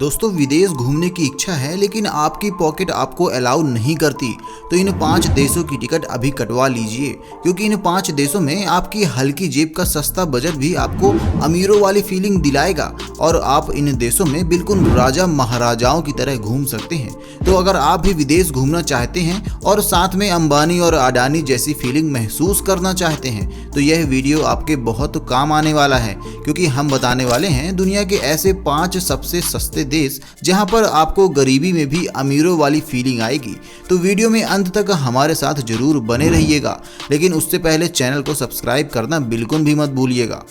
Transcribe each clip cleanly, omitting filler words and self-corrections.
दोस्तों विदेश घूमने की इच्छा है लेकिन आपकी पॉकेट आपको अलाउ नहीं करती, तो इन 5 देशों की टिकट अभी कटवा लीजिए, क्योंकि इन 5 देशों में आपकी हल्की जेब का सस्ता बजट भी आपको अमीरों वाली फीलिंग दिलाएगा और आप इन देशों में बिल्कुल राजा महाराजाओं की तरह घूम सकते हैं। तो अगर आप भी विदेश घूमना चाहते हैं और साथ में अंबानी और अडानी जैसी फीलिंग महसूस करना चाहते हैं तो यह वीडियो आपके बहुत काम आने वाला है, क्योंकि हम बताने वाले हैं दुनिया के ऐसे 5 सबसे सस्ते देश जहां पर आपको गरीबी में भी अमीरों वाली फीलिंग आएगी। तो वीडियो में अंत तक हमारे साथ जरूर बने रहिएगा, लेकिन उससे पहले चैनल को सब्सक्राइब करना बिल्कुल भी मत भूलिएगा।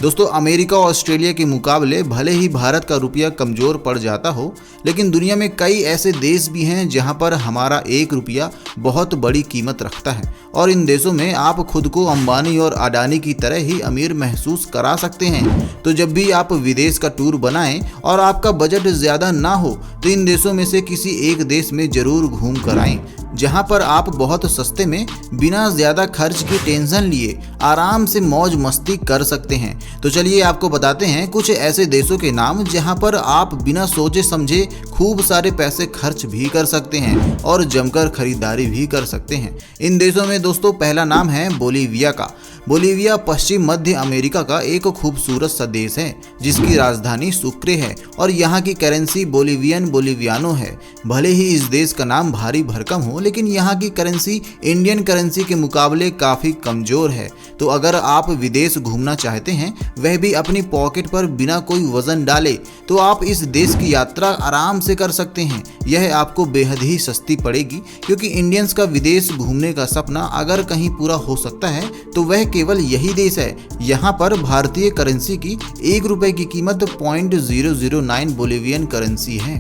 दोस्तों अमेरिका और ऑस्ट्रेलिया के मुकाबले भले ही भारत का रुपया कमजोर पड़ जाता हो, लेकिन दुनिया में कई ऐसे देश भी हैं जहां पर हमारा 1 रुपया बहुत बड़ी कीमत रखता है और इन देशों में आप खुद को अंबानी और अडानी की तरह ही अमीर महसूस करा सकते हैं। तो जब भी आप विदेश का टूर बनाएं और आपका बजट ज़्यादा ना हो तो इन देशों में से किसी एक देश में ज़रूर घूम कर आएं, जहां पर आप बहुत सस्ते में बिना ज़्यादा खर्च की टेंशन लिए आराम से मौज मस्ती कर सकते हैं। तो चलिए आपको बताते हैं कुछ ऐसे देशों के नाम जहां पर आप बिना सोचे समझे खूब सारे पैसे खर्च भी कर सकते हैं और जमकर खरीदारी भी कर सकते हैं। इन देशों में दोस्तों पहला नाम है बोलीविया का। बोलीविया पश्चिम मध्य अमेरिका का एक खूबसूरत सा देश है जिसकी राजधानी सुक्रे है और यहाँ की करेंसी बोलीवियन बोलीवियानो है। भले ही इस देश का नाम भारी भरकम हो, लेकिन यहाँ की करेंसी इंडियन करेंसी के मुकाबले काफ़ी कमज़ोर है। तो अगर आप विदेश घूमना चाहते हैं, वह भी अपनी पॉकेट पर बिना कोई वजन डाले, तो आप इस देश की यात्रा आराम से कर सकते हैं। यह आपको बेहद ही सस्ती पड़ेगी, क्योंकि इंडियंस का विदेश घूमने का सपना अगर कहीं पूरा हो सकता है तो वह केवल यही देश है। यहाँ पर भारतीय करेंसी की 1 रुपए की कीमत 0.009 बोलीवियन करेंसी है।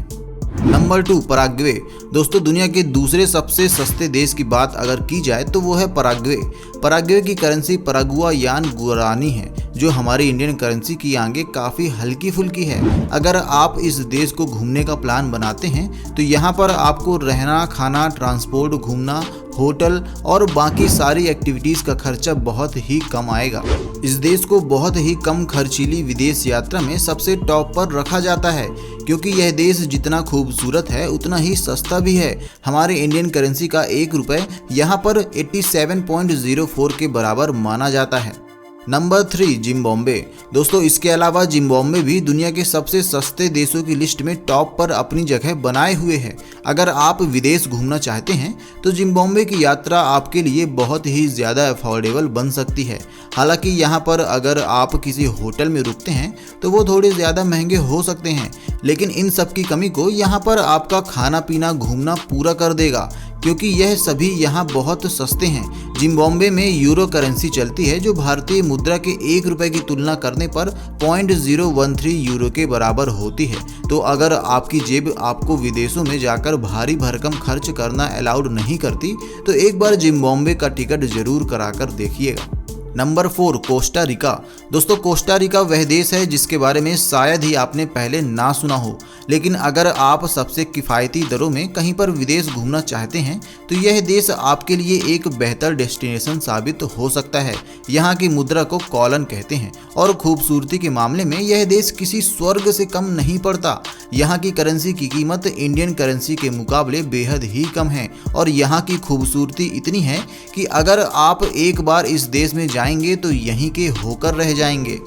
Number 2 Paraguay. दोस्तों दुनिया के दूसरे सबसे सस्ते देश की बात अगर की जाए तो वो है पराग्वे। पराग्वे की करेंसी परागुआ यान गुरानी है, जो हमारी इंडियन करेंसी की आगे काफ़ी हल्की फुल्की है। अगर आप इस देश को घूमने का प्लान बनाते हैं तो यहाँ पर आपको रहना, खाना, ट्रांसपोर्ट, घूमना, होटल और बाकी सारी एक्टिविटीज़ का खर्चा बहुत ही कम आएगा। इस देश को बहुत ही कम खर्चीली विदेश यात्रा में सबसे टॉप पर रखा जाता है, क्योंकि यह देश जितना खूबसूरत है उतना ही सस्ता भी है। हमारे इंडियन करेंसी का 1 रुपये यहाँ पर 87.04 के बराबर माना जाता है। Number 3 Zimbabwe. दोस्तों इसके अलावा जिम्बाब्वे भी दुनिया के सबसे सस्ते देशों की लिस्ट में टॉप पर अपनी जगह बनाए हुए है। अगर आप विदेश घूमना चाहते हैं तो जिम्बाब्वे की यात्रा आपके लिए बहुत ही ज़्यादा अफोर्डेबल बन सकती है। हालांकि यहाँ पर अगर आप किसी होटल में रुकते हैं तो वो थोड़े ज़्यादा महंगे हो सकते हैं, लेकिन इन सब की कमी को यहाँ पर आपका खाना पीना घूमना पूरा कर देगा, क्योंकि यह सभी यहाँ बहुत सस्ते हैं। जिम्बाब्वे में यूरो करेंसी चलती है, जो भारतीय मुद्रा के 1 रुपये की तुलना करने पर 0.013 यूरो के बराबर होती है। तो अगर आपकी जेब आपको विदेशों में जाकर भारी भरकम खर्च करना अलाउड नहीं करती तो एक बार जिम्बाब्वे का टिकट जरूर कराकर देखिएगा। Number 4 Costa Rica. दोस्तों कोस्टा रिका वह देश है जिसके बारे में शायद ही आपने पहले ना सुना हो, लेकिन अगर आप सबसे किफ़ायती दरों में कहीं पर विदेश घूमना चाहते हैं तो यह देश आपके लिए एक बेहतर डेस्टिनेशन साबित हो सकता है। यहाँ की मुद्रा को कॉलन कहते हैं और खूबसूरती के मामले में यह देश किसी स्वर्ग से कम नहीं पड़ता। यहाँ की करेंसी की कीमत इंडियन करेंसी के मुकाबले बेहद ही कम है और यहाँ की खूबसूरती इतनी है कि अगर आप एक बार इस देश में जाएंगे तो यहीं के होकर रह जाएंगे।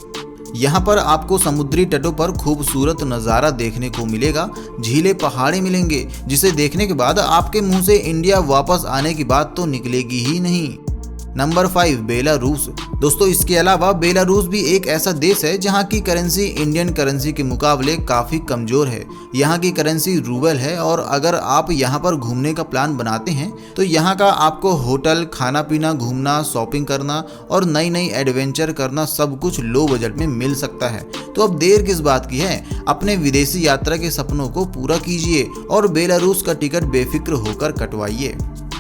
यहाँ पर आपको समुद्री तटों पर खूबसूरत नज़ारा देखने को मिलेगा, झीलें, पहाड़े मिलेंगे, जिसे देखने के बाद आपके मुंह से इंडिया वापस आने की बात तो निकलेगी ही नहीं। Number 5 Belarus. दोस्तों इसके अलावा बेलारूस भी एक ऐसा देश है जहाँ की करेंसी इंडियन करेंसी के मुकाबले काफ़ी कमज़ोर है। यहाँ की करेंसी रूबल है और अगर आप यहाँ पर घूमने का प्लान बनाते हैं तो यहाँ का आपको होटल, खाना पीना, घूमना, शॉपिंग करना और नई नई एडवेंचर करना सब कुछ लो बजट में मिल सकता है। तो अब देर किस बात की है, अपने विदेशी यात्रा के सपनों को पूरा कीजिए और बेलारूस का टिकट बेफिक्र होकर कटवाइए।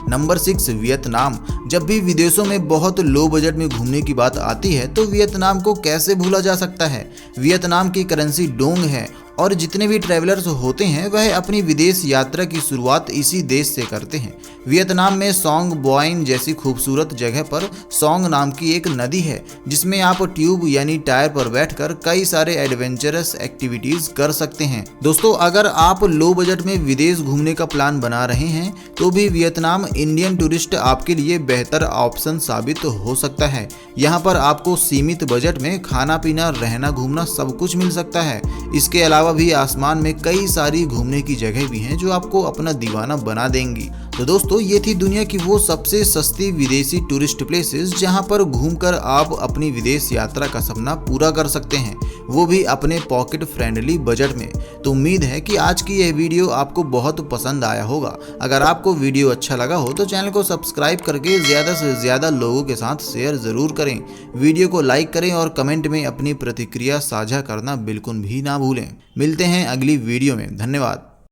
Number 6 Vietnam. जब भी विदेशों में बहुत लो बजट में घूमने की बात आती है तो वियतनाम को कैसे भूला जा सकता है। वियतनाम की करेंसी डोंग है और जितने भी ट्रैवलर्स होते हैं वह अपनी विदेश यात्रा की शुरुआत इसी देश से करते हैं। वियतनाम में सोंग बोआइन जैसी खूबसूरत जगह पर सोंग नाम की एक नदी है जिसमें आप ट्यूब यानी टायर पर बैठकर कई सारे एडवेंचरस एक्टिविटीज कर सकते हैं। दोस्तों, अगर आप लो बजट में विदेश घूमने का प्लान बना रहे हैं तो भी वियतनाम इंडियन टूरिस्ट आपके लिए बेहतर ऑप्शन साबित हो सकता है। यहाँ पर आपको सीमित बजट में खाना पीना, रहना, घूमना सब कुछ मिल सकता है। इसके अलावा भी आसमान में कई सारी घूमने की जगह भी हैं जो आपको अपना दीवाना बना देंगी। तो दोस्तों, ये थी दुनिया की वो सबसे सस्ती विदेशी टूरिस्ट प्लेसेस जहां पर घूमकर आप अपनी विदेश यात्रा का सपना पूरा कर सकते हैं, वो भी अपने पॉकेट फ्रेंडली बजट में। तो उम्मीद है कि आज की यह वीडियो आपको बहुत पसंद आया होगा। अगर आपको वीडियो अच्छा लगा हो तो चैनल को सब्सक्राइब करके ज़्यादा से ज़्यादा लोगों के साथ शेयर ज़रूर करें। वीडियो को लाइक करें और कमेंट में अपनी प्रतिक्रिया साझा करना बिल्कुल भी ना भूलें। मिलते हैं अगली वीडियो में। धन्यवाद।